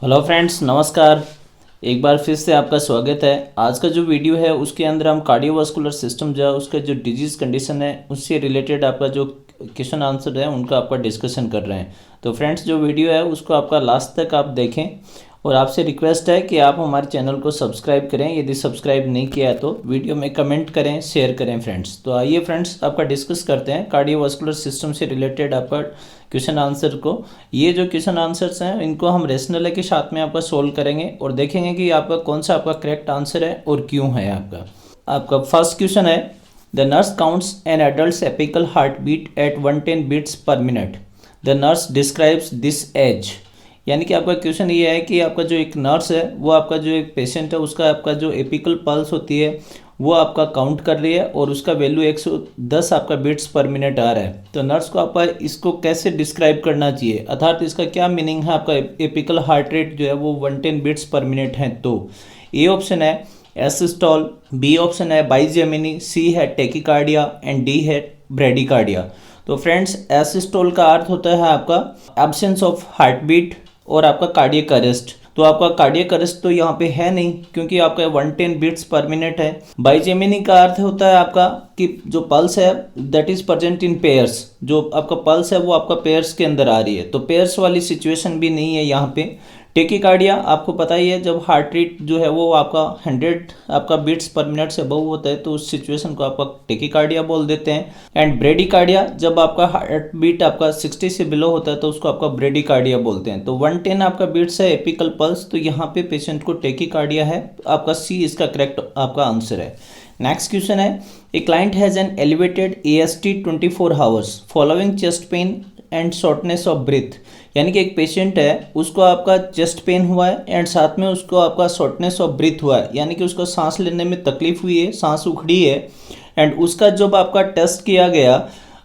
Hello friends, नमस्कार। एक बार फिर से आपका स्वागत है। आज का जो वीडियो है उसके अंदर हम कार्डियोवास्कुलर सिस्टम जो है उसका जो डिजीज़ कंडीशन है उससे रिलेटेड आपका जो क्वेश्चन आंसर है उनका आपका डिस्कशन कर रहे हैं। तो फ्रेंड्स, जो वीडियो है उसको आपका लास्ट तक आप देखें और आपसे रिक्वेस्ट है कि आप हमारे चैनल को सब्सक्राइब करें। यदि सब्सक्राइब नहीं किया है तो वीडियो में कमेंट करें, शेयर करें फ्रेंड्स। तो आइए फ्रेंड्स, आपका डिस्कस करते हैं कार्डियोवास्कुलर सिस्टम से रिलेटेड आपका क्वेश्चन आंसर को। ये जो क्वेश्चन आंसर्स हैं इनको हम रेशनल के साथ में आपका सोल्व करेंगे और देखेंगे कि आपका कौन सा आपका करेक्ट आंसर है और क्यों है। आपका फर्स्ट क्वेश्चन है, the nurse counts an adult apical heart beat at 110 beats per minute. The nurse describes this as. यानी कि आपका क्वेश्चन ये है कि आपका जो एक नर्स है वो आपका जो एक पेशेंट है उसका आपका जो एपिकल पल्स होती है वो आपका काउंट कर रही है और उसका वैल्यू 110 आपका बीट्स पर मिनट आ रहा है। तो नर्स को आपका इसको कैसे डिस्क्राइब करना चाहिए, अर्थात इसका क्या मीनिंग है। आपका एपिकल हार्ट रेट जो है वो 110 बीट्स पर मिनट है। तो ए ऑप्शन है एसिस्टोल, बी ऑप्शन है बाइजेमिनी, सी है टैकीकार्डिया एंड डी है ब्रेडिकार्डिया। तो फ्रेंड्स, एसिस्टोल का अर्थ होता है आपका एब्सेंस ऑफ हार्ट बीट और आपका कार्डियक अरेस्ट। तो आपका कार्डियक अरेस्ट तो यहाँ पे है नहीं क्योंकि आपका 110 बीट्स पर मिनट है। बाइजेमिनी का अर्थ होता है आपका कि जो पल्स है that is present in pairs. जो आपका पल्स है वो आपका पेयर्स के अंदर आ रही है, तो पेयर्स वाली सिचुएशन भी नहीं है यहाँ पे। टेकीकार्डिया आपको पता ही है, जब हार्ट रेट जो है वो आपका 100 आपका बीट्स पर मिनट से अबव होता है तो उस सिचुएशन को आपका टेकीकार्डिया बोल देते हैं। एंड ब्रेडिकार्डिया, जब आपका हार्ट बीट आपका 60 से बिलो होता है तो उसको आपका ब्रेडिकार्डिया बोलते हैं। तो 110 आपका बीट्स है एपिकल पल्स, तो यहाँ पे पेशेंट को टेकीकार्डिया है। आपका सी इसका करेक्ट आपका आंसर है। नेक्स्ट क्वेश्चन है, a client has an elevated AST 24 hours following chest pain and shortness of breath. यानी कि एक पेशेंट है उसको आपका चेस्ट पेन हुआ है एंड साथ में उसको आपका शॉर्टनेस ऑफ ब्रीथ हुआ है, यानी कि उसको सांस लेने में तकलीफ हुई है, सांस उखड़ी है। एंड उसका जब आपका टेस्ट किया गया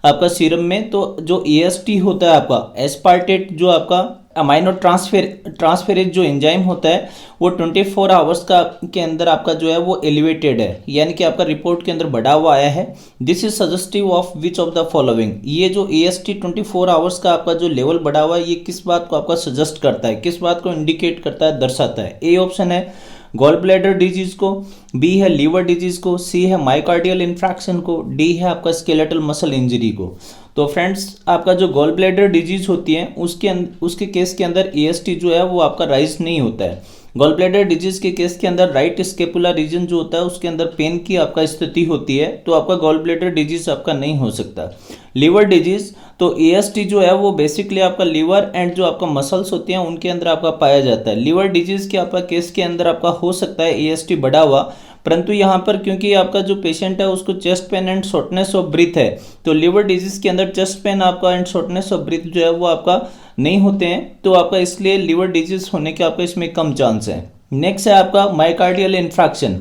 आपका सीरम में, तो जो AST होता है आपका एस्पार्टेट, जो आपका अमाइनो ट्रांसफेरेज जो एंजाइम होता है वो 24 आवर्स का के अंदर आपका जो है वो एलिवेटेड है, यानी कि आपका रिपोर्ट के अंदर बढ़ा हुआ आया है। This is suggestive of which of the following. ये जो AST 24 आवर्स का आपका जो लेवल बढ़ा हुआ है ये किस बात को आपका सजेस्ट करता है, किस बात को इंडिकेट करता है, दर्शाता है। ए ऑप्शन है गॉल ब्लैडर डिजीज को, बी है लीवर डिजीज को, सी है मायोकार्डियल इन्फ्रैक्शन को, डी है आपका स्केलेटल मसल इंजरी को। तो फ्रेंड्स, आपका जो गॉल ब्लैडर डिजीज होती है उसके केस के अंदर AST जो है वो आपका राइज नहीं होता है। गॉल ब्लैडर डिजीज के केस के अंदर राइट स्केपुलर रीजन जो होता है उसके अंदर पेन की आपका स्थिति होती है, तो आपका गॉल ब्लैडर डिजीज आपका नहीं हो सकता। लीवर डिजीज, तो AST जो है वो बेसिकली आपका लीवर एंड जो आपका मसल्स होते हैं उनके अंदर आपका पाया जाता है। लीवर डिजीज के आपका केस के अंदर आपका हो सकता है AST बढ़ा हुआ, परंतु यहाँ पर क्योंकि आपका जो पेशेंट है उसको chest pain and shortness of breath है, तो लीवर डिजीज के अंदर चेस्ट पेन आपका एंड शॉर्टनेस ऑफ ब्रीथ जो है वो आपका नहीं होते हैं, तो आपका इसलिए लीवर डिजीज होने के आपका इसमें कम चांस है। नेक्स्ट है आपका मायोकार्डियल इन्फ्रैक्शन।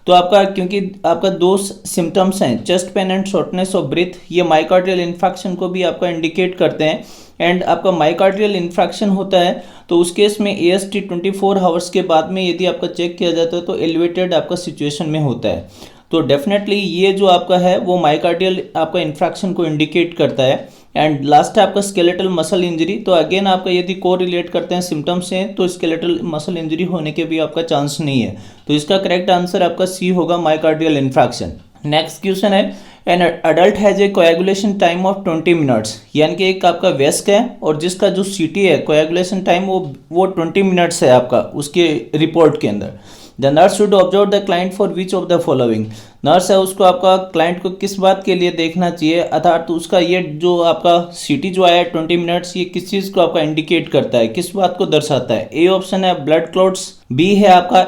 तो आपका क्योंकि आपका दो सिम्टम्स हैं, chest pain and shortness of breath, ये मायोकार्डियल इन्फ्रैक्शन को भी आपका इंडिकेट करते हैं। एंड आपका मायोकार्डियल इन्फ्रैक्शन होता है तो उस केस में AST 24 आवर्स के बाद में यदि आपका चेक किया जाता है तो एलिवेटेड आपका सिचुएशन में होता है। तो डेफिनेटली ये जो आपका है वो मायोकार्डियल आपका इन्फ्रैक्शन को इंडिकेट करता है। एंड लास्ट है आपका स्केलेटल मसल इंजरी। तो अगेन आपका यदि को रिलेट करते हैं सिम्टम्स से तो स्केलेटल मसल इंजरी होने के भी आपका चांस नहीं है, तो इसका करेक्ट आंसर आपका सी होगा, मायोकार्डियल इन्फ्रैक्शन। नेक्स्ट क्वेश्चन है, an adult has a coagulation time of 20 minutes. यानी कि एक आपका वयस्क है और जिसका जो CT है कोएगुलेशन टाइम वो 20 मिनट्स है आपका उसके रिपोर्ट के अंदर। The nurse should observe the client for which of the following. Nurse है उसको आपका क्लाइंट को किस बात के लिए देखना चाहिए, अर्थात तो उसका ये जो आपका CT जो आया है 20 मिनट्स, ये किस चीज़ को आपका इंडिकेट करता है, किस बात को दर्शाता है। ए ऑप्शन है ब्लड क्लॉट्स, बी है आपका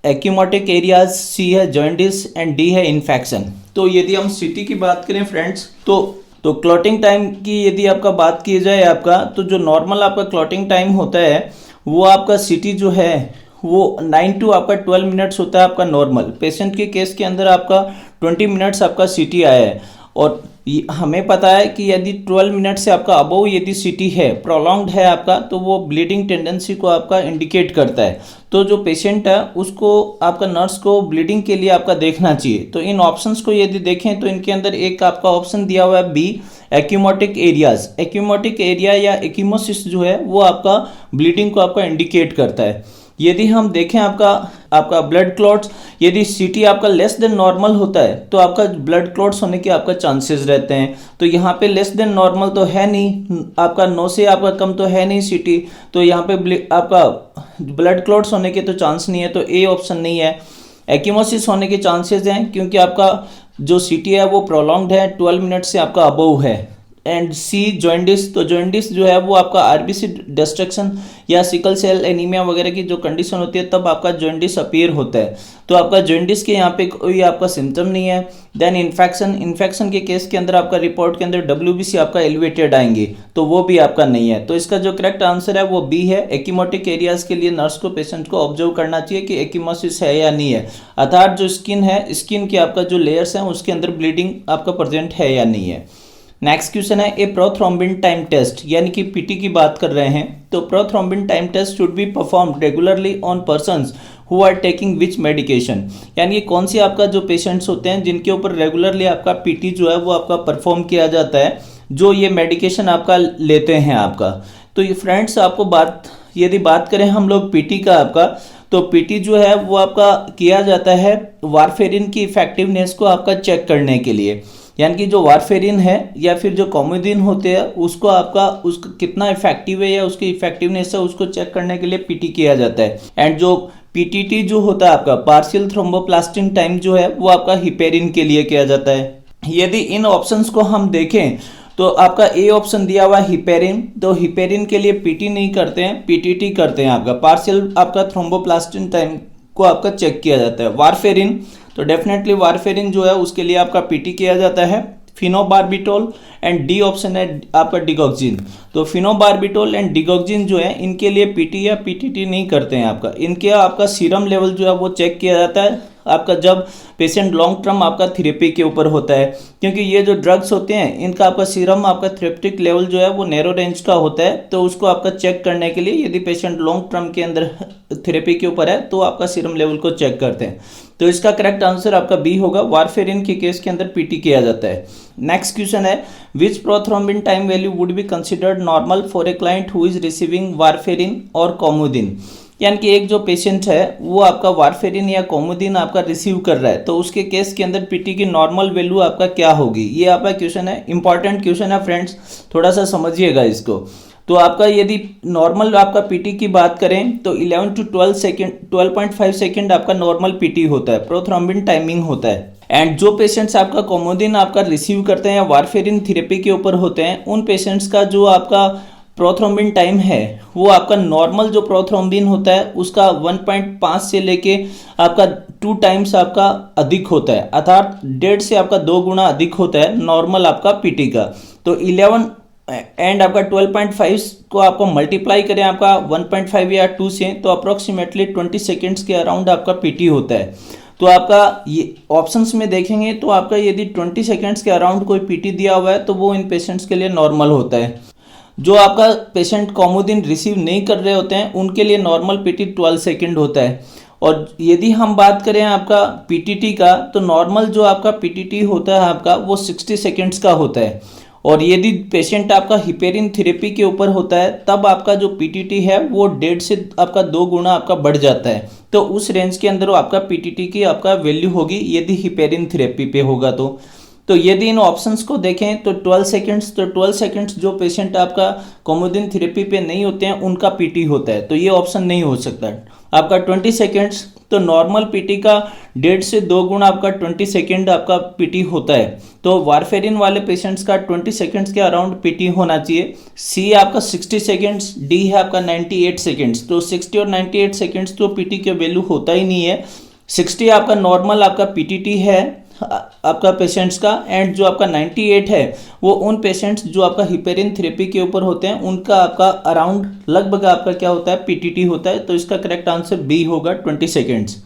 एक्यूमोटिक एरियाज, सी है जॉन्डिस एंड डी है इन्फेक्शन। तो यदि हम CT की बात करें फ्रेंड्स तो क्लॉटिंग टाइम की यदि आपका बात की जाए आपका, तो जो नॉर्मल आपका क्लॉटिंग टाइम होता है वो आपका CT जो है वो 9 to आपका 12 मिनट्स होता है आपका नॉर्मल। पेशेंट के केस के अंदर आपका 20 मिनट्स आपका CT आया है और हमें पता है कि यदि 12 मिनट से आपका अबव यदि सीटी है, प्रोलॉन्ग्ड है आपका, तो वो ब्लीडिंग टेंडेंसी को आपका इंडिकेट करता है। तो जो पेशेंट है उसको आपका नर्स को ब्लीडिंग के लिए आपका देखना चाहिए। तो इन ऑप्शंस को यदि देखें तो इनके अंदर एक आपका ऑप्शन दिया हुआ है बी, एक्यूमोटिक एरियाज। एक्यूमोटिक एरिया या एक्यूमोसिस जो है वो आपका ब्लीडिंग को आपका इंडिकेट करता है। यदि हम देखें आपका ब्लड क्लॉट्स, यदि सीटी आपका लेस देन नॉर्मल होता है तो आपका ब्लड क्लॉट्स होने के आपका चांसेस रहते हैं। तो यहाँ पे लेस देन नॉर्मल तो है नहीं, आपका 9 से आपका कम तो है नहीं सीटी, तो यहाँ पे आपका ब्लड क्लॉट्स होने के तो चांस नहीं है, तो ए ऑप्शन नहीं है। एक्यूमोसिस होने के चांसेस हैं क्योंकि आपका जो सीटी है वो प्रोलॉन्ग्ड है, 12 मिनट से आपका अबव है। And C, jaundice. तो जॉन्डिस जो है वो आपका आरबीसी डिस्ट्रक्शन या सिकल सेल एनीमिया वगैरह की जो कंडीशन होती है तब आपका जॉन्डिस अपीयर होता है। तो आपका जॉन्डिस के यहाँ पे कोई आपका सिम्टम नहीं है। देन इन्फेक्शन के केस के अंदर आपका रिपोर्ट के अंदर डब्ल्यूबीसी आपका एलिवेटेड आएंगे, तो वो भी आपका नहीं है। तो इसका जो करेक्ट आंसर है वो बी है। एक्यूमोटिक एरियाज के लिए नर्स को पेशेंट को ऑब्जर्व करना चाहिए कि एक्यूमोसिस है या नहीं है, अर्थात जो स्किन है, स्किन के आपका जो लेयर्स हैं उसके अंदर ब्लीडिंग आपका प्रेजेंट है या नहीं है। नेक्स्ट क्वेश्चन है ए प्रोथ्रोम्बिन टाइम टेस्ट, यानी कि पीटी की बात कर रहे हैं। तो prothrombin time test should be performed regularly on persons who are taking which medication, यानी कौन सी आपका जो पेशेंट्स होते हैं जिनके ऊपर रेगुलरली आपका पीटी जो है वो आपका परफॉर्म किया जाता है, जो ये मेडिकेशन आपका लेते हैं आपका। तो ये फ्रेंड्स आपको यदि बात करें हम लोग पीटी का आपका, तो पीटी जो है वो आपका किया जाता है वारफेरिन की इफेक्टिवनेस को आपका चेक करने के लिए, यानी कि जो वारफेरिन है या फिर जो कॉमोदिन होते हैं उसको उसका कितना इफेक्टिव है या उसकी इफेक्टिवनेस है उसको चेक करने के लिए पीटी किया जाता है। एंड जो पीटीटी जो होता है आपका पार्शियल थ्रोम्बोप्लास्टिन टाइम जो है वो आपका हिपेरिन के लिए किया जाता है। यदि इन ऑप्शंस को हम देखें तो आपका ए ऑप्शन दिया हुआ हिपेरिन, तो हिपेरिन के लिए पीटी नहीं करते हैं, पीटीटी करते हैं। आपका पार्शियल आपका थ्रोम्बोप्लास्टिन टाइम को आपका चेक किया जाता है। वारफेरिन, तो डेफिनेटली वारफेरिन जो है उसके लिए आपका पीटी किया जाता है। फिनोबार्बिटोल एंड डी ऑप्शन है आपका डिगॉक्सिन। तो फिनोबार्बिटोल एंड डिगॉक्सिन जो है इनके लिए पीटी या पीटीटी नहीं करते हैं आपका। इनके आपका सीरम लेवल जो है वो चेक किया जाता है आपका जब पेशेंट लॉन्ग टर्म आपका थेरेपी के ऊपर होता है, क्योंकि ये जो ड्रग्स होते हैं इनका आपका सीरम आपका थेरेप्टिक लेवल जो है वो नैरो रेंज का होता है। तो उसको आपका चेक करने के लिए यदि पेशेंट लॉन्ग टर्म के अंदर थेरेपी के ऊपर है तो आपका सीरम लेवल को चेक करते हैं। तो इसका करेक्ट आंसर आपका बी होगा, वारफेरिन के केस के अंदर पीटी किया जाता है। नेक्स्ट क्वेश्चन है which prothrombin time value would be considered normal for a client who is receiving warfarin और कॉमोदिन, यानी कि एक जो पेशेंट है वो आपका वारफेरिन या कॉमोदिन आपका रिसीव कर रहा है तो उसके केस के अंदर पीटी की नॉर्मल वैल्यू आपका क्या होगी। ये आपका क्वेश्चन है, इंपॉर्टेंट क्वेश्चन है फ्रेंड्स, थोड़ा सा समझिएगा इसको। तो आपका यदि नॉर्मल आपका पीटी की बात करें तो 11 to 12.5 सेकेंड आपका नॉर्मल पीटी होता है, प्रोथ्रोम्बिन टाइमिंग होता है। एंड जो पेशेंट्स आपका कॉमोदिन आपका रिसीव करते हैं या वारफेरिन थेरेपी के ऊपर होते हैं उन पेशेंट्स का जो आपका प्रोथ्रोम्बिन टाइम है वो आपका नॉर्मल जो प्रोथ्रोम्बिन होता है उसका 1.5 से लेके आपका 2 टाइम्स आपका अधिक होता है, अर्थात 1.5 से आपका 2 गुना अधिक होता है नॉर्मल आपका पीटी का। तो 11 एंड आपका 12.5 को आपको मल्टीप्लाई करें आपका 1.5 या 2 से तो अप्रोक्सीमेटली 20 सेकेंड्स के अराउंड आपका पीटी होता है। तो आपका ये ऑप्शंस में देखेंगे तो आपका यदि 20 सेकेंड्स के अराउंड कोई पीटी दिया हुआ है तो वो इन पेशेंट्स के लिए नॉर्मल होता है। जो आपका पेशेंट कॉमोदिन रिसीव नहीं कर रहे होते हैं उनके लिए नॉर्मल पीटी 12 सेकेंड होता है। और यदि हम बात करें आपका पीटीटी का तो नॉर्मल जो आपका पीटीटी होता है आपका वो 60 सेकेंड्स का होता है। और यदि पेशेंट आपका हिपेरिन थेरेपी के ऊपर होता है तब आपका जो पीटीटी है वो 1.5 से आपका 2 गुना आपका बढ़ जाता है। तो उस रेंज के अंदर आपका पीटीटी की आपका वैल्यू होगी यदि हिपेरिन थेरेपी पे होगा तो यदि इन ऑप्शंस को देखें तो 12 सेकेंड्स, तो 12 सेकेंड्स जो पेशेंट आपका कॉमोदिन थेरेपी पे नहीं होते हैं उनका पीटी होता है, तो ये ऑप्शन नहीं हो सकता। आपका 20 सेकेंड्स, तो नॉर्मल पीटी का 1.5 से 2 गुना आपका 20 सेकेंड आपका पीटी होता है। तो वारफेरिन वाले पेशेंट्स का 20 सेकेंड्स के अराउंड पीटी होना चाहिए। सी आपका 60 सेकेंड्स, डी है आपका 98 सेकेंड्स। तो 60 और 98 सेकेंड्स तो पीटी के वैल्यू होता ही नहीं है। 60 आपका नॉर्मल आपका पीटीटी है आपका पेशेंट्स का, एंड जो आपका 98 है वो उन पेशेंट्स जो आपका हिपेरिन थेरेपी के ऊपर होते हैं उनका आपका अराउंड लगभग आपका क्या होता है पीटीटी होता है। तो इसका करेक्ट आंसर बी होगा 20 सेकेंड्स।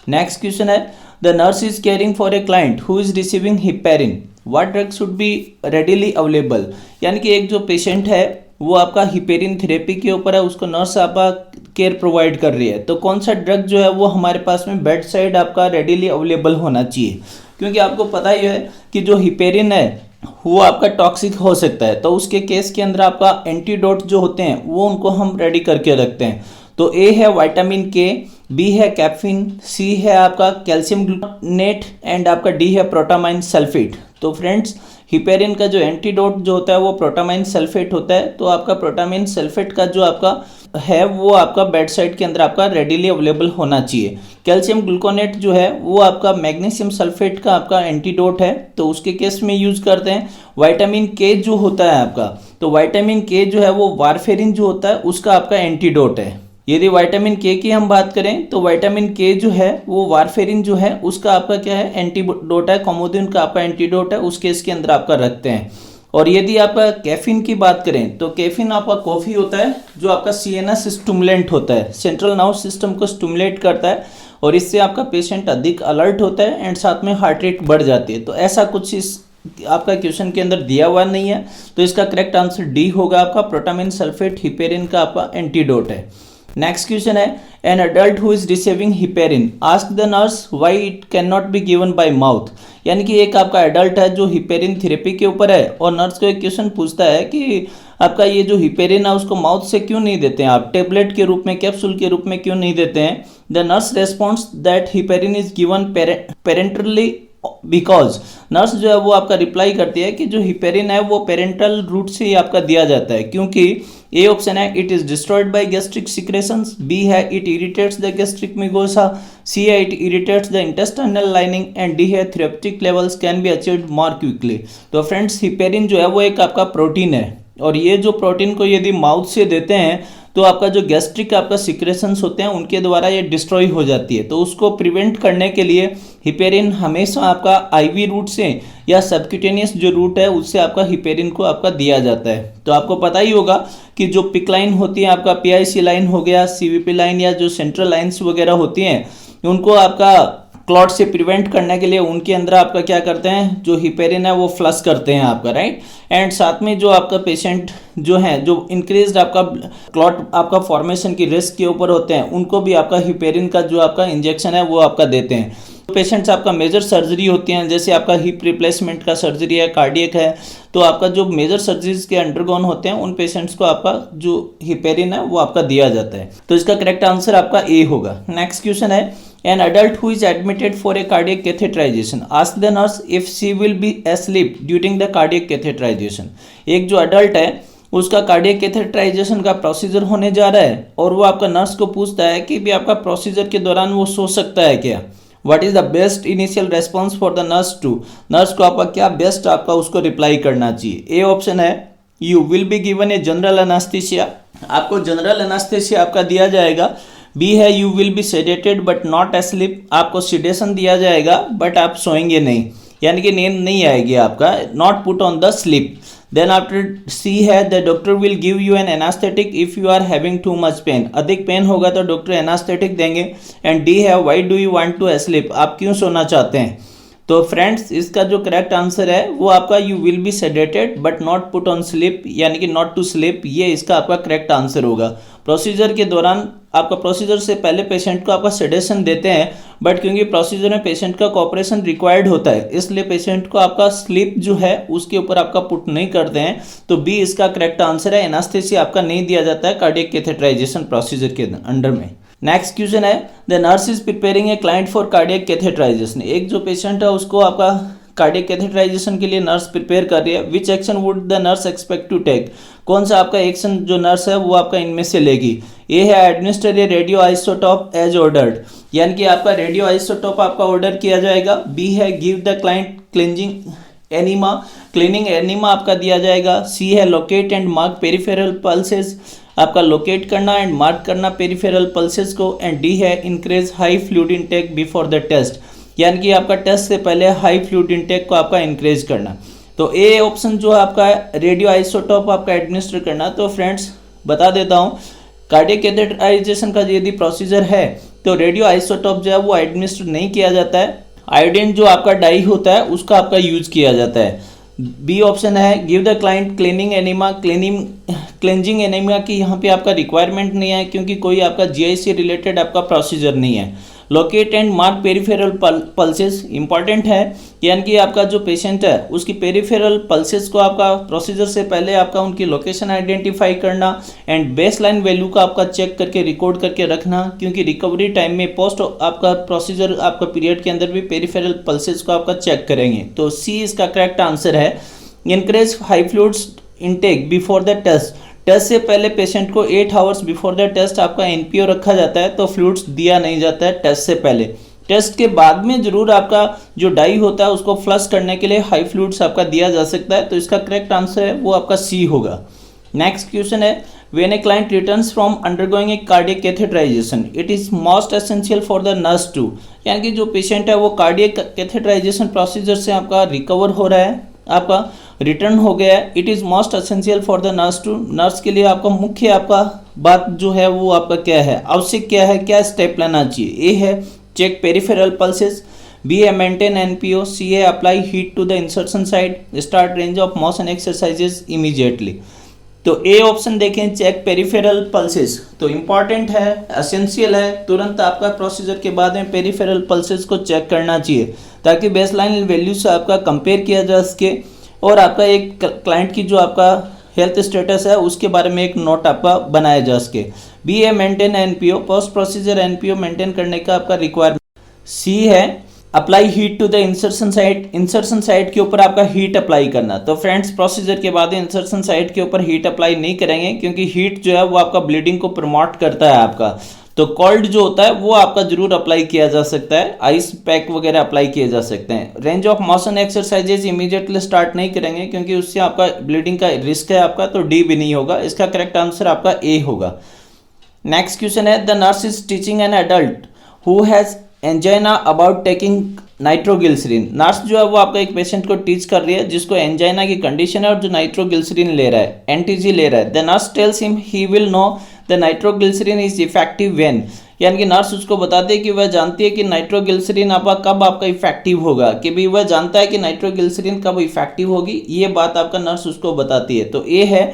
नेक्स्ट क्वेश्चन है the nurse is caring for a client who is receiving heparin what drug should be readily available, यानी कि एक जो पेशेंट है वो आपका हिपेरिन थेरेपी के ऊपर है, उसको नर्स आपका केयर प्रोवाइड कर रही है, तो कौन सा ड्रग जो है वो हमारे पास में बेड साइड आपका रेडिली अवेलेबल होना चाहिए, क्योंकि आपको पता ही है कि जो हिपेरिन है वो आपका टॉक्सिक हो सकता है, तो उसके केस के अंदर आपका एंटीडोट जो होते हैं वो उनको हम रेडी करके रखते हैं। तो ए है विटामिन के, बी है कैफीन, सी है आपका कैल्शियम ग्लूकोनेट एंड आपका डी है प्रोटामाइन सल्फेट। तो फ्रेंड्स हिपेरिन का जो एंटीडोट जो होता है वो प्रोटामाइन सल्फेट होता है, तो आपका प्रोटामाइन सल्फेट का जो आपका है वो आपका बेड साइड के अंदर आपका रेडिली अवेलेबल होना चाहिए। कैल्शियम ग्लूकोनेट जो है वो आपका मैग्नीशियम सल्फेट का आपका एंटीडोट है, तो उसके केस में यूज करते हैं। विटामिन के जो होता है आपका, तो विटामिन के जो है वो वारफेरिन जो होता है उसका आपका एंटीडोट है। यदि विटामिन के की हम बात करें तो विटामिन के जो है वो वारफेरिन जो है उसका आपका क्या है एंटीडोट है, कोमोदिन का आपका एंटीडोट है, उस केस के अंदर आपका रखते हैं। और यदि आपका कैफीन की बात करें तो कैफीन आपका कॉफ़ी होता है जो आपका सीएनएस स्टिमुलेंट होता है, सेंट्रल नर्व सिस्टम को स्टिमुलेट करता है और इससे आपका पेशेंट अधिक अलर्ट होता है एंड साथ में हार्ट रेट बढ़ जाती है। तो ऐसा कुछ इस आपका क्वेश्चन के अंदर दिया हुआ नहीं है, तो इसका करेक्ट आंसर डी होगा आपका, प्रोटामिन सल्फेट हिपेरिन का आपका एंटीडोट है। नेक्स्ट क्वेश्चन है an adult who is receiving heparin ask the nurse why it can not be given by mouth, यानी कि एक आपका एडल्ट है जो हिपेरिन थेरेपी के ऊपर है और नर्स को एक क्वेश्चन पूछता है कि आपका ये जो हिपेरिन है उसको माउथ से क्यों नहीं देते हैं आप, टेबलेट के रूप में कैप्सूल के रूप में क्यों नहीं देते हैं। The nurse responds that heparin is given parenterally because, nurse जो है वो आपका रिप्लाई करती है कि जो हिपेरिन है वो पेरेंटल रूट से ही आपका दिया जाता है, क्योंकि ए ऑप्शन है it is destroyed by gastric secretions, B है it irritates the gastric mucosa, C है it irritates the intestinal lining and D है therapeutic levels can be achieved more quickly. तो फ्रेंड्स हिपेरिन जो है वो एक आपका प्रोटीन है और ये जो प्रोटीन को यदि माउथ से देते हैं तो आपका जो गैस्ट्रिक आपका सिक्रेशंस होते हैं उनके द्वारा ये डिस्ट्रॉय हो जाती है, तो उसको प्रिवेंट करने के लिए हिपेरिन हमेशा आपका आईवी रूट से या सबक्यूटेनियस जो रूट है उससे आपका हिपेरिन को आपका दिया जाता है। तो आपको पता ही होगा कि जो पिक लाइन होती है आपका पीआईसी लाइन हो गया, सीवीपी लाइन या जो सेंट्रल लाइन्स वगैरह होती हैं उनको आपका क्लॉट से प्रिवेंट करने के लिए उनके अंदर आपका क्या करते हैं जो हिपेरिन है वो फ्लश करते हैं आपका, राइट। एंड साथ में जो आपका पेशेंट जो है जो इंक्रीज्ड आपका क्लॉट आपका फॉर्मेशन की रिस्क के ऊपर होते हैं उनको भी आपका हिपेरिन का जो आपका इंजेक्शन है वो आपका देते हैं। तो पेशेंट्स आपका मेजर सर्जरी होती हैं जैसे आपका हिप रिप्लेसमेंट का सर्जरी है, कार्डियक है, तो आपका जो मेजर सर्जरीज के अंडरगोन होते हैं उन पेशेंट्स को आपका जो हिपेरिन है वो आपका दिया जाता है। तो इसका करेक्ट आंसर आपका ए होगा। नेक्स्ट क्वेश्चन है an adult who is admitted for a cardiac catheterization ask the nurse if she will be asleep during the cardiac catheterization। एक जो adult है उसका कार्डियक कैथेटराइजेशन का प्रोसीजर होने जा रहा है और वो आपका नर्स को पूछता है कि भी आपका प्रोसीजर के दौरान वो सो सकता है क्या। What is the best initial response for the nurse to, nurse को आपका क्या बेस्ट आपका उसको रिप्लाई करना चाहिए। ए ऑप्शन है you will be given a general anaesthesia, आपको जनरल एनास्थीसिया आपका दिया जाएगा। बी है you will be sedated but not asleep, आपको सिडेशन दिया जाएगा बट आप सोएंगे नहीं, यानी कि नींद नहीं आएगी आपका, not put on the sleep. Then after C है the doctor will give you an anaesthetic if you are having too much pain, अधिक पेन होगा तो डॉक्टर एनास्थेटिक देंगे। एंड डी है why do you want to asleep, आप क्यों सोना चाहते हैं। तो फ्रेंड्स इसका जो करेक्ट आंसर है वो आपका you will be sedated but not put on sleep, यानी कि नॉट टू स्लीप, ये इसका आपका करेक्ट आंसर होगा। प्रोसीजर के दौरान आपका प्रोसीजर से पहले पेशेंट को आपका सेडेशन देते हैं बट क्योंकि प्रोसीजर में पेशेंट का कोऑपरेशन रिक्वायर्ड होता है इसलिए पेशेंट को आपका स्लीप जो है उसके ऊपर आपका पुट नहीं करते हैं। तो बी इसका करेक्ट आंसर है, एनास्थेसिया आपका नहीं दिया जाता है कार्डियक कैथेटराइजेशन प्रोसीजर के अंडर में। नेक्स्ट क्वेश्चन है the nurse is preparing a client for cardiac catheterisation, एक जो पेशेंट है उसको आपका कार्डियक कैथेटराइजेशन के लिए नर्स प्रिपेयर कर रही है। Which action would the nurse expect to take, कौन सा आपका एक्शन जो नर्स है वो आपका इनमें से लेगी। ए है एडमिनिस्टर ए रेडियो आइसोटोप एज ऑर्डर्ड, यानी कि आपका रेडियो आइसोटोप आपका ऑर्डर किया जाएगा। बी है give the client cleansing enema, cleaning enema आपका दिया जाएगा। सी है locate and mark peripheral pulses, आपका लोकेट करना एंड मार्क करना पेरिफेरल पल्सेस को। एंड डी है increase high fluid intake before the test, यानी कि आपका टेस्ट से पहले हाई फ्लूइड इनटेक को आपका इंक्रीज करना। तो ए ऑप्शन जो आपका है रेडियो आइसोटोप आपका एडमिनिस्टर करना। तो फ्रेंड्स बता देता हूँ कार्डियक कैथेटराइजेशन का यदि प्रोसीजर है तो रेडियो आइसोटोप जो है वो एडमिनिस्टर नहीं किया जाता है, आयोडीन जो आपका डाई होता है उसका आपका यूज किया जाता है। बी ऑप्शन है give the client cleaning enema, cleansing anaemia की यहाँ पे आपका रिक्वायरमेंट नहीं है क्योंकि कोई आपका जीआई से रिलेटेड आपका प्रोसीजर नहीं है। Locate and mark peripheral pulses important है, यानी कि आपका जो पेशेंट है उसकी पेरिफेरल पल्सेस को आपका प्रोसीजर से पहले आपका उनकी लोकेशन आइडेंटिफाई करना एंड बेसलाइन वैल्यू का आपका चेक करके रिकॉर्ड करके रखना, क्योंकि रिकवरी टाइम में पोस्ट आपका प्रोसीजर आपका पीरियड के अंदर भी पेरिफेरल पल्सेस को आपका चेक करेंगे। तो सी इसका करेक्ट आंसर है। Increase high fluids intake before the test, test से पहले पेशेंट को 8 आवर्स बिफोर द टेस्ट आपका एनपीओ रखा जाता है, तो फ्लूइड्स दिया नहीं जाता है टेस्ट से पहले। टेस्ट के बाद में जरूर आपका जो डाई होता है उसको फ्लश करने के लिए हाई फ्लूइड्स आपका दिया जा सकता है, तो इसका करेक्ट आंसर है वो आपका सी होगा। नेक्स्ट क्वेश्चन है when a client returns from undergoing a cardiac catheterisation it is most essential for the nurse to, यानी कि जो पेशेंट है वो कार्डियक कैथेटराइजेशन प्रोसीजर से आपका रिकवर हो रहा है, आपका रिटर्न हो गया है, it is most essential for the nurse to, nurse के लिए आपका मुख्य आपका बात जो है वो आपका क्या है, आवश्यक क्या है, क्या स्टेप लेना चाहिए। ए है चेक पेरिफेरल पल्सेस, बी है मेंटेन एनपीओ, सी है apply heat to the insertion site, start range of motion exercises immediately. तो ए ऑप्शन देखें चेक पेरिफेरल पल्सेस, तो इंपॉर्टेंट है, एसेंशियल है, तुरंत आपका प्रोसीजर के बाद में पेरिफेरल पल्सेस को चेक करना चाहिए ताकि बेसलाइन वैल्यू से आपका कंपेयर किया जा सके और आपका एक क्लाइंट की जो आपका हेल्थ स्टेटस है उसके बारे में एक नोट आपका बनाया जा सके। बी है maintain NPO, post procedure NPO maintain करने का आपका रिक्वायरमेंट। सी है apply heat to the insertion site, insertion site के ऊपर आपका हीट अप्लाई करना। तो फ्रेंड्स प्रोसीजर के बाद इंसर्शन साइट के ऊपर हीट अप्लाई नहीं करेंगे क्योंकि हीट जो है वो आपका ब्लीडिंग को प्रमोट करता है आपका, तो कोल्ड जो होता है वो आपका जरूर अप्लाई किया जा सकता है, आइस पैक वगैरह अप्लाई किए जा सकते हैं। Range of motion exercises immediately start नहीं करेंगे क्योंकि उससे आपका ब्लीडिंग का रिस्क है आपका, तो डी भी नहीं होगा, इसका करेक्ट आंसर आपका ए होगा। नेक्स्ट क्वेश्चन है the nurse is teaching an adult who has angina about taking nitroglycerin, nurse जो है वो आपका एक पेशेंट को टीच कर रही है जिसको एंजाइना की कंडीशन है और जो नाइट्रोग्लिसरीन ले रहा है, एनटीजी ले रहा है। The nurse tells him he will know the nitroglycerin is effective when, यानी कि नर्स उसको बताती है कि वह जानती है कि नाइट्रोग्लिसरीन आपका कब आपका इफेक्टिव होगा, कि भाई वह जानता है कि नाइट्रोग्लिसरीन कब इफेक्टिव होगी, ये बात आपका नर्स उसको बताती है। तो ए है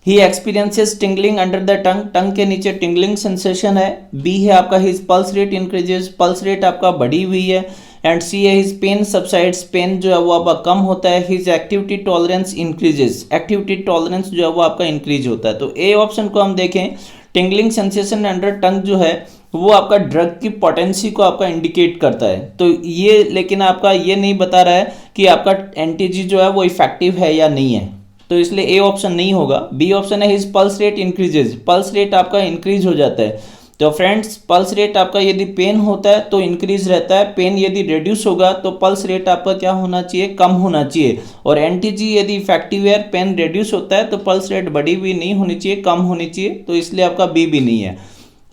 he experiences tingling under the tongue, tongue के नीचे टिंगलिंग सेंसेशन है। बी है आपका his pulse rate increases, pulse rate आपका बढ़ी हुई है। एंड सी है हिज पेन सबसाइड्स, पेन जो है वो आपका कम होता है। His activity tolerance increases, activity tolerance जो है वो आपका इंक्रीज होता है। तो ए ऑप्शन को हम देखें टिंगलिंग सेंसेशन अंडर टंग जो है वो आपका ड्रग की पोटेंसी को आपका इंडिकेट करता है, तो ये लेकिन आपका ये नहीं बता रहा है कि आपका एनटीजी जो है वो इफेक्टिव है या नहीं है, तो इसलिए ए ऑप्शन नहीं होगा। बी ऑप्शन है his pulse rate increases, pulse rate आपका इंक्रीज हो जाता है। तो फ्रेंड्स पल्स रेट आपका यदि पेन होता है तो इंक्रीज रहता है, पेन यदि रिड्यूस होगा तो पल्स रेट आपका क्या होना चाहिए, कम होना चाहिए। और एनटीजी यदि इफेक्टिव है, पेन रिड्यूस होता है तो पल्स रेट बढ़ी हुई नहीं होनी चाहिए, कम होनी चाहिए, तो इसलिए आपका बी भी नहीं है।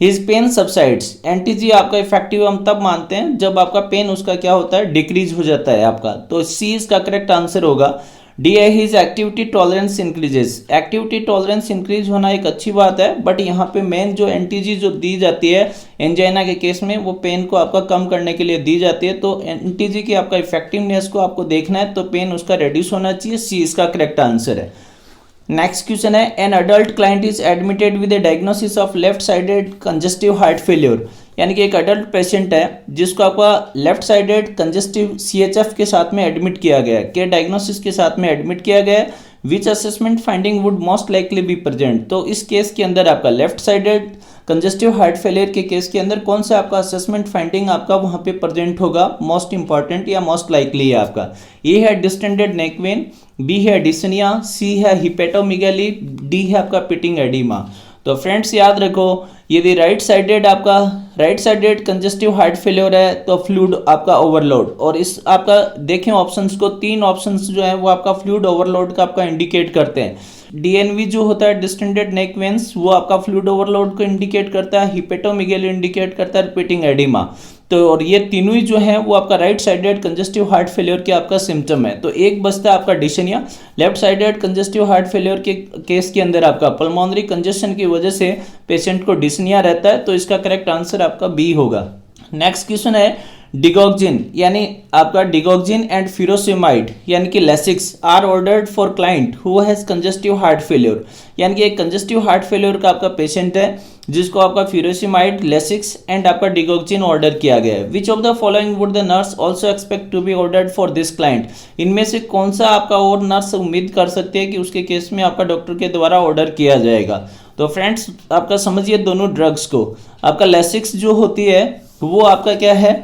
हिज पेन सबसाइड्स, एनटीजी आपका इफेक्टिव हम तब मानते हैं जब आपका पेन उसका क्या होता है, डिक्रीज हो जाता है आपका, तो सी इसका करेक्ट आंसर होगा। डी है his activity tolerance increases, activity tolerance increase होना एक अच्छी बात है, बट यहाँ पे मेन जो एनटीजी जो दी जाती है एंजाइना के केस में वो पेन को आपका कम करने के लिए दी जाती है, तो एनटीजी की आपका इफेक्टिवनेस को आपको देखना है, तो पेन उसका रिड्यूस होना चाहिए, सी इसका करेक्ट आंसर है। नेक्स्ट क्वेश्चन है an adult client is admitted with A diagnosis of left sided congestive heart failure, यानी कि एक अडल्ट पेशेंट है जिसको आपका लेफ्ट साइडेड कंजेस्टिव सीएचएफ के साथ में एडमिट किया गया है, के डायग्नोसिस के साथ में एडमिट किया गया है, which assessment finding would most likely be present. तो इस केस के अंदर आपका left sided congestive heart failure के केस के अंदर कौन सा आपका असेसमेंट फाइंडिंग आपका वहाँ पे प्रेजेंट होगा, मोस्ट इंपॉर्टेंट या मोस्ट लाइकली है आपका। ए है डिस्टेंडेड नेक वेन, बी है डिसनिया, सी है हिपेटोमेगाली, डी है आपका पिटिंग एडिमा। तो फ्रेंड्स याद रखो यदि right sided congestive heart failure है तो फ्लूइड आपका ओवरलोड, और इस आपका देखें ऑप्शंस को, तीन ऑप्शंस जो है वो आपका फ्लूइड ओवरलोड का आपका इंडिकेट करते हैं। डीएनवी जो होता है डिस्टेंडेड नेक वेन्स वो आपका फ्लूइड ओवरलोड को इंडिकेट करता है, हिपेटोमेगाली इंडिकेट करता है, रिपीटिंग एडिमा। तो और ये तीनों ही जो है वो आपका right sided congestive heart failure के आपका सिम्टम है। तो एक बचता है आपका dyspnoea, left sided congestive heart failure के केस के अंदर आपका पल्मोनरी कंजेशन की वजह से पेशेंट को डिसनिया रहता है, तो इसका करेक्ट आंसर आपका बी होगा। नेक्स्ट क्वेश्चन है डिगोक्सिन यानी आपका डिगोक्सिन एंड फ्यूरोसेमाइड यानी कि Lasix are ordered for client who has congestive heart failure, यानी कि एक कंजेस्टिव हार्ट फेल्योर का आपका पेशेंट है जिसको आपका फ्यूरोसेमाइड, लेसिक्स एंड आपका डिगोक्सिन ऑर्डर किया गया है। Which of the following would the nurse also expect to be ordered for this client, इनमें से कौन सा आपका और नर्स उम्मीद कर सकती है कि उसके केस में आपका डॉक्टर के द्वारा ऑर्डर किया जाएगा। तो फ्रेंड्स आपका समझिए दोनों ड्रग्स को, आपका लेसिक्स जो होती है वो आपका क्या है,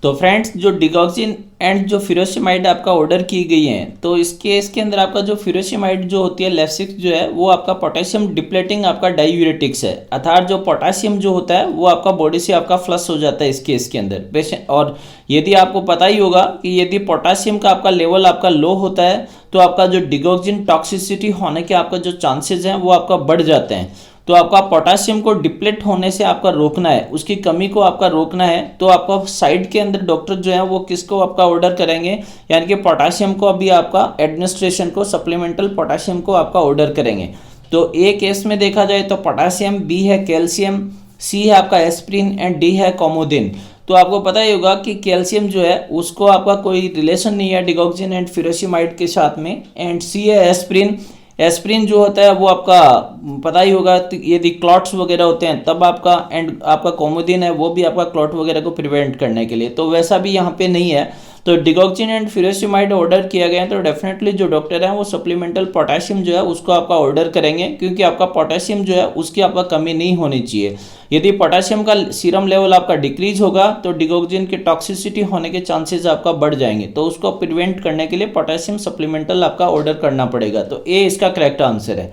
तो फ्रेंड्स जो डिगोक्सिन एंड जो फ्यूरोसेमाइड आपका ऑर्डर की गई है, तो इसके अंदर आपका जो फ्यूरोसेमाइड जो होती है, लेसिक्स जो है वो आपका पोटेशियम डिप्लेटिंग आपका डायूरेटिक्स है, अर्थात जो पोटेशियम जो होता है वो आपका बॉडी से आपका फ्लश हो जाता है इस केस के अंदर पेशेंट। और यदि आपको पता ही होगा कि यदि पोटेशियम का आपका लेवल आपका लो होता है तो आपका जो डिगोक्सिन टॉक्सिसिटी होने के आपका जो चांसेस हैं वो आपका बढ़ जाते हैं। तो आपका पोटेशियम को डिप्लेट होने से आपका रोकना है, उसकी कमी को आपका रोकना है, तो आपका साइड के अंदर डॉक्टर जो है वो किसको आपका ऑर्डर करेंगे, यानी कि पोटेशियम को अभी आपका एडमिनिस्ट्रेशन को सप्लीमेंटल पोटेशियम को आपका ऑर्डर करेंगे। तो ए केस में देखा जाए तो पोटेशियम, बी है कैल्शियम, सी है आपका एस्प्रिन एंड डी है कोमोदिन। तो आपको पता ही होगा कि कैल्शियम जो है उसको आपका कोई रिलेशन नहीं है डिगोक्सिन एंड फ्यूरोसेमाइड के साथ में, एंड सी है एस्प्रिन। एस्प्रिन जो होता है वो आपका पता ही होगा यदि क्लॉट्स वगैरह होते हैं तब आपका, एंड आपका कोमोदिन है वो भी आपका क्लॉट वगैरह को प्रिवेंट करने के लिए, तो वैसा भी यहाँ पे नहीं है। तो डिगोक्सिन एंड फ्यूरोसेमाइड ऑर्डर किया गया है तो डेफिनेटली जो डॉक्टर है वो सप्लीमेंटल पोटेशियम जो है उसको आपका ऑर्डर करेंगे, क्योंकि आपका पोटेशियम जो है उसकी आपका कमी नहीं होनी चाहिए। यदि पोटेशियम का सीरम लेवल आपका डिक्रीज होगा तो डिगोक्सिन की टॉक्सिसिटी होने के चांसेस आपका बढ़ जाएंगे, तो उसको प्रिवेंट करने के लिए पोटेशियम सप्लीमेंटल आपका ऑर्डर करना पड़ेगा। तो ए इसका करेक्ट आंसर है।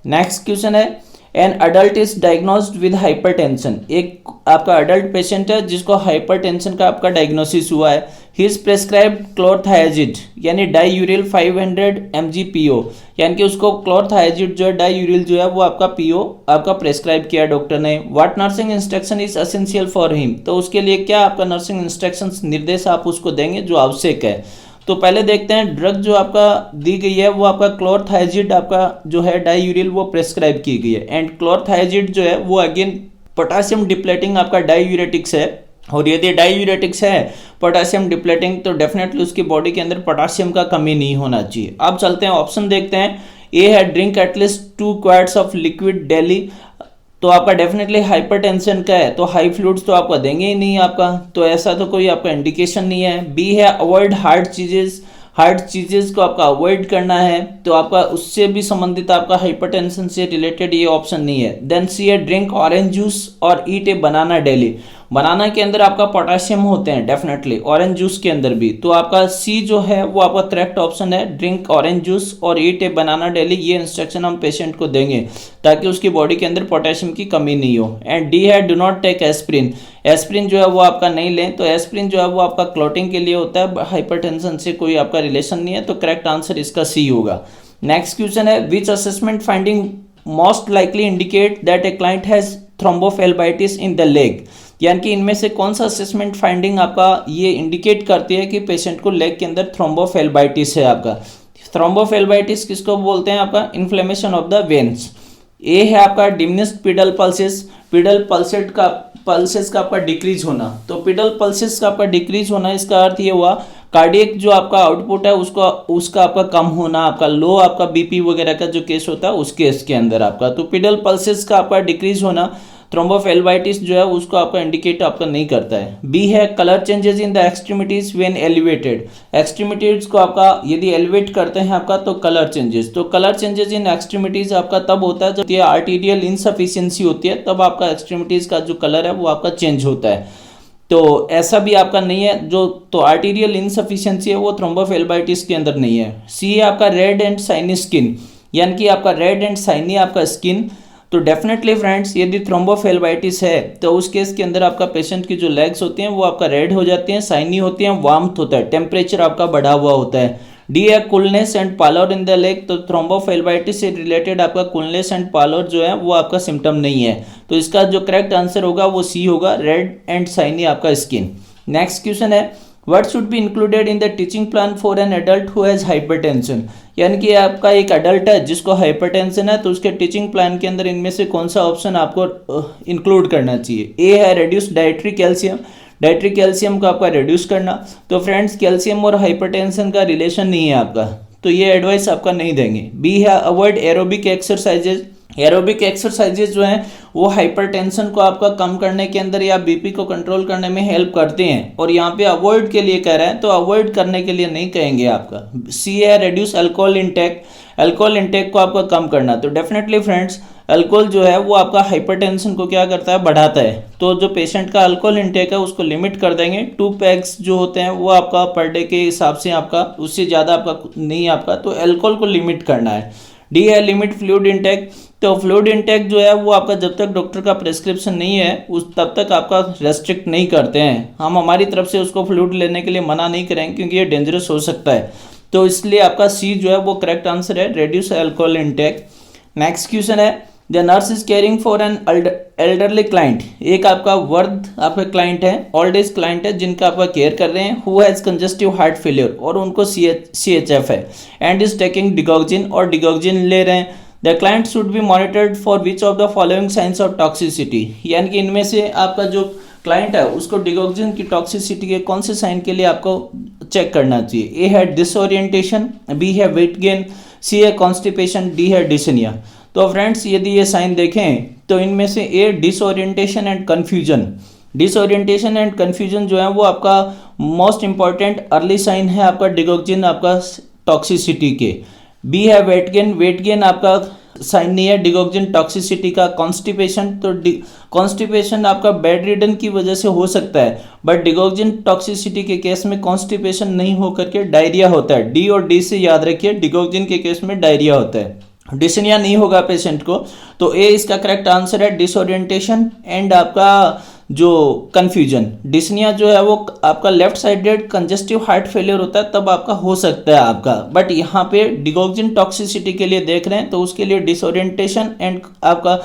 नेक्स्ट क्वेश्चन है an adult is diagnosed with hypertension, एक आपका अडल्ट पेशेंट है जिसको हाइपरटेंशन का आपका डायग्नोसिस हुआ है। ही इज प्रेस्क्राइब्ड क्लोरथायाजिड यानी डाईयूरिल 500 mg/PO, यानी कि उसको क्लोरथायाजिड जो है डाईयूरिल जो है वो आपका PO आपका प्रेस्क्राइब किया डॉक्टर ने। What nursing instruction is essential for him, तो उसके लिए क्या आपका नर्सिंग इंस्ट्रक्शंस निर्देश आप उसको देंगे जो आवश्यक है। तो पहले देखते हैं ड्रग जो आपका दी गई है वो आपका क्लोरथायाजिड आपका जो है डाईयूरिल वो प्रेस्क्राइब की गई है, एंड क्लोरथायाजिड जो है वो अगेन पोटेशियम डिप्लेटिंग आपका डाईयूरेटिक्स है, और यदि डाईयूरेटिक्स है पोटेशियम डिप्लेटिंग तो डेफिनेटली उसकी बॉडी के अंदर पोटेशियम का कमी नहीं होना चाहिए। अब चलते हैं ऑप्शन देखते हैं। ए है drink at least 2 quartz of liquid daily, तो आपका डेफिनेटली हाइपरटेंशन का है तो हाई फ्लूइड्स तो आपका देंगे ही नहीं आपका, तो ऐसा तो कोई आपका इंडिकेशन नहीं है। बी है अवॉइड हार्ड चीजेस को आपका अवॉइड करना है, तो आपका उससे भी संबंधित आपका हाइपरटेंशन से रिलेटेड ये ऑप्शन नहीं है। देन सी है ड्रिंक ऑरेंज जूस और ईट ए बनाना डेली, बनाना के अंदर आपका पोटेशियम होते हैं डेफिनेटली, ऑरेंज जूस के अंदर भी, तो आपका सी जो है वो आपका करेक्ट ऑप्शन है, ड्रिंक ऑरेंज जूस और ईट ए बनाना डेली। ये इंस्ट्रक्शन हम पेशेंट को देंगे ताकि उसकी बॉडी के अंदर पोटेशियम की कमी नहीं हो। एंड डी है do not take aspirin, aspirin जो है वो आपका नहीं लें, तो एस्प्रिन जो है वो आपका क्लॉटिंग के लिए होता है, हाइपरटेंशन से कोई आपका रिलेशन नहीं है, तो करेक्ट आंसर इसका सी होगा। नेक्स्ट क्वेश्चन है which assessment finding most likely indicate that a client has thrombophlebitis in the leg, यानी कि इनमें से कौन सा असेसमेंट फाइंडिंग आपका ये इंडिकेट करती है कि पेशेंट को लेग के अंदर थ्रोम्बोफेल्बाइटिस है। आपका थ्रोम्बोफेल्बाइटिस किसको बोलते हैं, आपका इन्फ्लेमेशन ऑफ द वेन्स। ए है आपका डिमिनिश्ड पिडल पल्सेस, पिडल पल्सेस का आपका डिक्रीज होना, तो पिडल पल्सेस का आपका डिक्रीज होना इसका अर्थ ये हुआ कार्डियक जो आपका आउटपुट है उसका आपका कम होना, आपका लो आपका बीपी वगैरह का जो केस होता है उस केस के अंदर आपका, तो पिडल पल्सेस का आपका डिक्रीज होना थ्रोम्बोफेल्बाइटिस जो है उसको आपका इंडिकेट आपका नहीं करता है। बी है colour changes in the extremities when elevated, extremities को आपका यदि एलिवेट करते हैं आपका तो कलर चेंजेस, तो कलर चेंजेस इन एक्सट्रीमिटीज आपका तब होता है जब आर्टीरियल इनसफिशिएंसी होती है, तब आपका एक्सट्रीमिटीज का जो कलर है वो आपका चेंज होता है। तो ऐसा भी आपका नहीं है जो, तो आर्टीरियल इनसफिशिएंसी है वो थ्रोम्बोफेल्बाइटिस के अंदर नहीं है। सी है आपका रेड एंड साइनी स्किन, यानी कि आपका रेड एंड साइनी आपका स्किन, तो डेफिनेटली फ्रेंड्स यदि थ्रोम्बोफेल्बाइटिस है तो उस केस के अंदर आपका पेशेंट की जो लेग्स होती हैं वो आपका रेड हो जाती हैं, साइनी होती हैं, वार्मथ होता है, टेम्परेचर आपका बढ़ा हुआ होता है। डी है coolness and pallor in the leg, तो थ्रोम्बोफेल्बाइटिस से रिलेटेड आपका कूलनेस एंड पालोर जो है वो आपका सिम्टम नहीं है, तो इसका जो करेक्ट आंसर होगा वो सी होगा, रेड एंड साइनी आपका स्किन। नेक्स्ट क्वेश्चन है what should be included in the teaching plan for an adult who has hypertension, यानी कि आपका एक एडल्ट है जिसको हाइपरटेंशन है तो उसके टीचिंग प्लान के अंदर इनमें से कौन सा ऑप्शन आपको इंक्लूड करना चाहिए। ए है reduce dietary calcium, dietary calcium को आपका रिड्यूस करना। तो फ्रेंड्स कैल्शियम और हाइपरटेंशन का रिलेशन नहीं है आपका, तो ये एडवाइस आपका नहीं देंगे। बी है avoid aerobic exercises. Aerobic exercises जो हैं वो हाइपरटेंशन को आपका कम करने के अंदर या बीपी को कंट्रोल करने में हेल्प करते हैं, और यहाँ पे अवॉइड के लिए कह रहे हैं तो अवॉइड करने के लिए नहीं कहेंगे आपका। सी है reduce alcohol intake. Alcohol intake को आपका कम करना। तो डेफिनेटली फ्रेंड्स अल्कोहल जो है वो आपका हाइपरटेंशन को क्या करता है, बढ़ाता है। तो जो पेशेंट का अल्कोहल इंटेक है उसको लिमिट कर देंगे। 2 पैक्स जो होते हैं वो आपका पर डे के हिसाब से आपका, उससे ज़्यादा आपका नहीं आपका, तो अल्कोहल को लिमिट करना है। डी है लिमिट फ्लूइड इंटेक। तो फ्लूइड इंटेक जो है वो आपका जब तक डॉक्टर का प्रेस्क्रिप्शन नहीं है उस तब तक आपका रेस्ट्रिक्ट नहीं करते हैं। हम हमारी तरफ से उसको फ्लूइड लेने के लिए मना नहीं करेंगे क्योंकि ये डेंजरस हो सकता है। तो इसलिए आपका सी जो है वो करेक्ट आंसर है, reduce alcohol intake. Next question है the nurse is caring for an elderly client. एक आपका वर्ध आपका क्लाइंट है, ओल्ड एज क्लाइंट है जिनका आपका केयर कर रहे हैं, who has congestive heart failure और उनको CHF है, एंड इज टेकिंग डिगॉक्सिन और डिगॉक्सिन ले रहे हैं। The client should be monitored for which of the following science of toxicity. यानी कि इनमें से आपका जो क्लाइंट है उसको डिगॉक्सिन की टॉक्सिसिटी के कौन से साइन के लिए आपको चेक करना चाहिए। ए है डिसओरिएंटेशन, बी है वेट गेन, सी है कॉन्स्टिपेशन, डी है डिसनिया। तो फ्रेंड्स यदि ये साइन देखें तो इनमें से A disorientation and confusion. Disorientation and confusion जो है वो आपका मोस्ट इंपॉर्टेंट अर्ली साइन है आपका डिगॉक्सिन आपका टॉक्सिसिटी के। बी है वेट गेन। वेट गेन आपका साइन नहीं है डिगॉक्सिन टॉक्सिसिटी का। कॉन्स्टिपेशन, तो कॉन्स्टिपेशन आपका बेड रिडन की वजह से हो सकता है, बट डिगॉक्सिन टॉक्सिसिटी के केस में कॉन्स्टिपेशन नहीं हो करके डायरिया होता है। डी और डी से याद रखिए, डिगॉक्सिन के केस में डायरिया होता है, डिसनिया नहीं होगा पेशेंट को। तो ए इसका करेक्ट आंसर है, डिसओरिएंटेशन एंड आपका जो कन्फ्यूजन। डिसनिया जो है वो आपका left sided congestive heart failure होता है तब आपका हो सकता है आपका, बट यहाँ पे डिगॉक्सिन टॉक्सिसिटी के लिए देख रहे हैं तो उसके लिए डिसओरिएंटेशन एंड आपका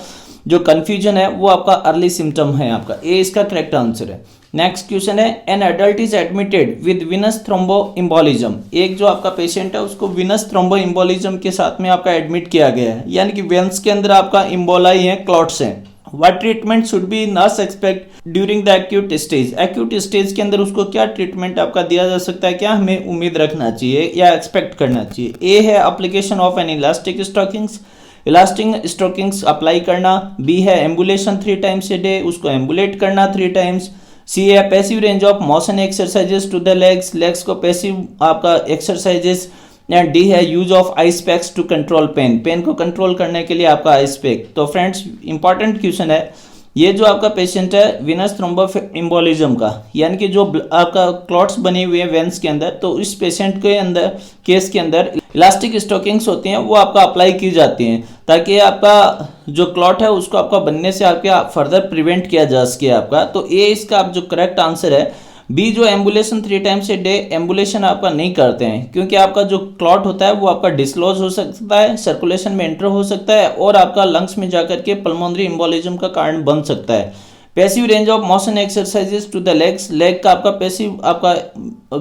जो कन्फ्यूजन है वो आपका अर्ली सिम्टम है आपका। ए इसका करेक्ट आंसर है। नेक्स्ट क्वेश्चन है an adult is admitted with venous thromboembolism. एक जो आपका पेशेंट है उसको विनस थ्रोम्बोइम्बोलिज्म के साथ में आपका एडमिट किया गया है, यानी कि वेन्स के अंदर आपका इम्बोलाई है, क्लॉट्स हैं। What treatment should be nurse expect during the acute stage. Acute stage के अंदर उसको क्या ट्रीटमेंट आपका दिया जा सकता है, क्या हमें उम्मीद रखना चाहिए या एक्सपेक्ट करना चाहिए। ए है application of an elastic stockings, elastic stockings apply करना। बी है एम्बुलेशन 3 टाइम्स ए डे, उसको एम्बुलेट करना 3 टाइम्स। सी है passive range of motion exercises to the legs, legs को पैसिव आपका एक्सरसाइजेस। एंड डी है use of ice packs to control pain, pain को control करने के लिए आपका आइस पैक। तो फ्रेंड्स इंपॉर्टेंट क्वेश्चन है, ये जो आपका पेशेंट है विनस थ्रोम्बोइम्बोलिज्म का, यानी कि जो आपका क्लॉट्स बने हुए हैं वेन्स के अंदर, तो इस पेशेंट के अंदर केस के अंदर इलास्टिक स्टॉकिंग्स होती हैं वो आपका अप्लाई की जाती हैं ताकि आपका जो क्लॉट है उसको आपका बनने से आपके फर्दर प्रिवेंट किया जा सके आपका। तो ए इसका आप जो करेक्ट आंसर है। बी जो ambulation 3 times a day, ambulation आपका नहीं करते हैं क्योंकि आपका जो क्लॉट होता है वो आपका डिसलॉज हो सकता है, सर्कुलेशन में एंटर हो सकता है और आपका लंग्स में जाकर के पल्मोनरी एम्बोलिज्म का कारण बन सकता है। Passive range of motion exercises to the legs, leg का आपका पैसिव आपका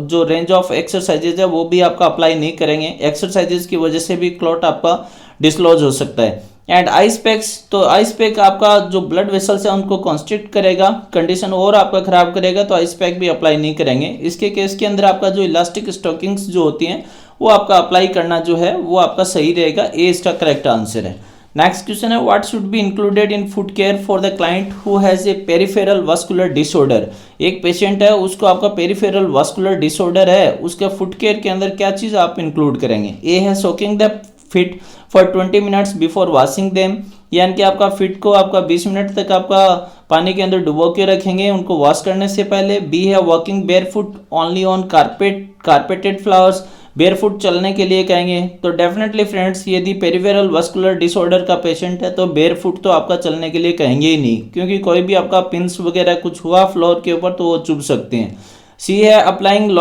जो रेंज ऑफ एक्सरसाइजेज है वो भी आपका अप्लाई नहीं करेंगे, एक्सरसाइजेज की वजह से भी क्लॉट आपका डिसलॉज हो सकता है। एंड आइस पैक्स, तो आइस पैक आपका जो ब्लड वेसल्स है उनको कॉन्स्ट्रिक्ट करेगा, कंडीशन और आपका खराब करेगा, तो आइस पैक भी अप्लाई नहीं करेंगे। इसके केस के अंदर आपका जो इलास्टिक स्टॉकिंग्स जो होती हैं वो आपका अप्लाई करना जो है वो आपका सही रहेगा। ए इसका करेक्ट आंसर है। नेक्स्ट क्वेश्चन है what should be included in food care for the client who has a peripheral vascular disorder. एक पेशेंट है उसको आपका पेरिफेरल वास्कुलर डिसऑर्डर है, उसका फूड केयर के अंदर क्या चीज़ आप इंक्लूड करेंगे। ए है soaking the fit for 20 minutes before washing them, यानी कि आपका फिट को आपका 20 मिनट तक आपका पानी के अंदर डुबो के रखेंगे उनको वॉश करने से पहले। बी है walking barefoot only on carpeted flowers, barefoot चलने के लिए कहेंगे। तो डेफिनेटली फ्रेंड्स यदि पेरिफेरल वास्कुलर डिसऑर्डर का पेशेंट है तो बेयरफुट तो आपका चलने के लिए कहेंगे ही नहीं, क्योंकि कोई भी आपका पिंस वगैरह कुछ हुआ फ्लोर के ऊपर तो वो चुभ सकते हैं। सी है अप्लाइंग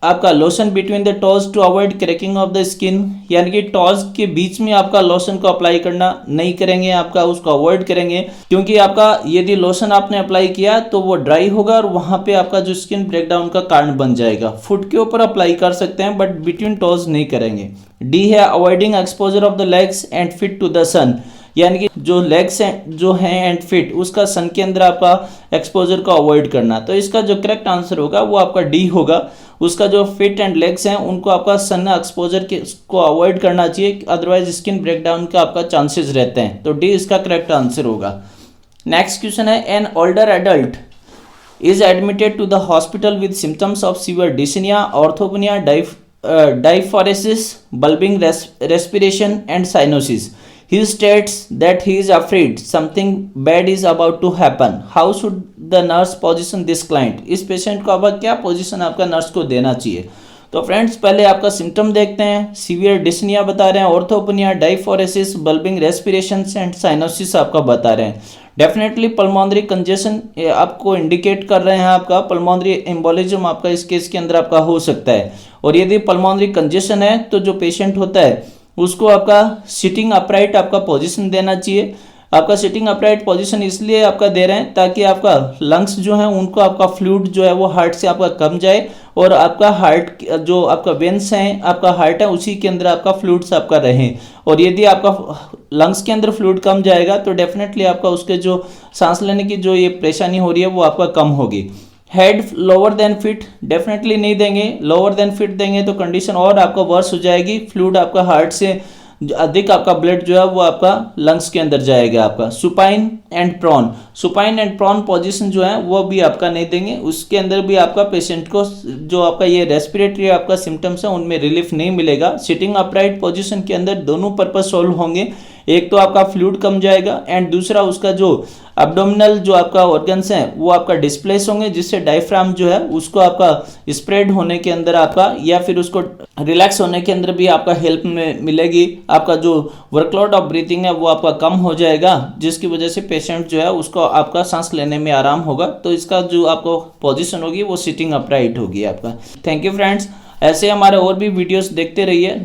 आपका lotion between the toes to avoid cracking of the skin, यानी कि टोज के बीच में आपका लोशन को अप्लाई करना नहीं करेंगे, आपका उसको अवॉइड करेंगे, क्योंकि आपका यदि लोशन आपने अप्लाई किया तो वो ड्राई होगा और वहां पे आपका जो स्किन ब्रेकडाउन का कारण बन जाएगा। फुट के ऊपर अप्लाई कर सकते हैं बट बिटवीन टोज नहीं करेंगे। डी है avoiding exposure of the legs and feet to the sun, यानी कि जो लेग्स हैं जो हैं एंड फिट, उसका सन के अंदर आपका एक्सपोजर को अवॉइड करना। तो इसका जो करेक्ट आंसर होगा वो आपका डी होगा। उसका जो फिट एंड लेग्स हैं उनको आपका सन एक्सपोजर को अवॉइड करना चाहिए, अदरवाइज स्किन ब्रेकडाउन का आपका चांसेस रहते हैं। तो डी इसका करेक्ट आंसर होगा। नेक्स्ट क्वेश्चन है, an older adult is admitted to the hospital with symptoms of severe dyspnea, orthopnea, diaphoresis, bulbing respiration and cyanosis. He states that he is afraid something bad is about to happen. How should the nurse position this client? इस patient को अब क्या position आपका nurse को देना चाहिए? तो friends पहले आपका सिम्टम देखते हैं। सीवियर डिस्निया बता रहे हैं, orthopnoea, diaphoresis, bubbling respiration and cyanosis आपका बता रहे हैं। डेफिनेटली पल्मोनरी कंजेशन आपको इंडिकेट कर रहे हैं, आपका पल्मोनरी एम्बोलिज्म आपका इस केस के अंदर आपका हो सकता है। और यदि पल्मोनरी कंजेशन है तो जो पेशेंट होता है उसको आपका सिटिंग अपराइट आपका पोजीशन देना चाहिए। आपका सिटिंग अपराइट पोजीशन इसलिए आपका दे रहे हैं ताकि आपका लंग्स जो है उनको आपका फ्लूइड जो है वो हार्ट से आपका कम जाए और आपका हार्ट जो आपका वेन्स हैं आपका हार्ट है उसी के अंदर आपका फ्लूइड्स आपका रहे। और यदि आपका लंग्स के अंदर फ्लूइड कम जाएगा तो डेफिनेटली आपका उसके जो सांस लेने की जो ये परेशानी हो रही है वो आपका कम होगी। Head lower than fit definitely नहीं देंगे, लोअर देन फिट देंगे तो कंडीशन और आपका वर्स हो जाएगी। फ्लूइड आपका हार्ट से अधिक आपका ब्लड जो है वो आपका लंग्स के अंदर जाएगा। आपका supine and prone, supine and prone position जो है वो भी आपका नहीं देंगे, उसके अंदर भी आपका पेशेंट को जो आपका ये रेस्पिरेटरी आपका सिम्टम्स है उनमें रिलीफ नहीं मिलेगा। सिटिंग अपराइट पोजीशन के अंदर दोनों पर्पज सॉल्व होंगे, एक तो आपका फ्लूइड कम जाएगा एंड दूसरा उसका जो एब्डोमिनल जो आपका ऑर्गन्स हैं वो आपका डिस्प्लेस होंगे, जिससे डायफ्राम जो है उसको आपका स्प्रेड होने के अंदर आपका या फिर उसको रिलैक्स होने के अंदर भी आपका हेल्प में मिलेगी। आपका जो वर्कलोड ऑफ ब्रीथिंग है वो आपका कम हो जाएगा, जिसकी वजह से पेशेंट जो है उसको आपका सांस लेने में आराम होगा। तो इसका जो आपको पोजीशन होगी वो सिटिंग अपराइट होगी आपका। थैंक यू फ्रेंड्स, ऐसे हमारे और भी वीडियोस देखते रहिए।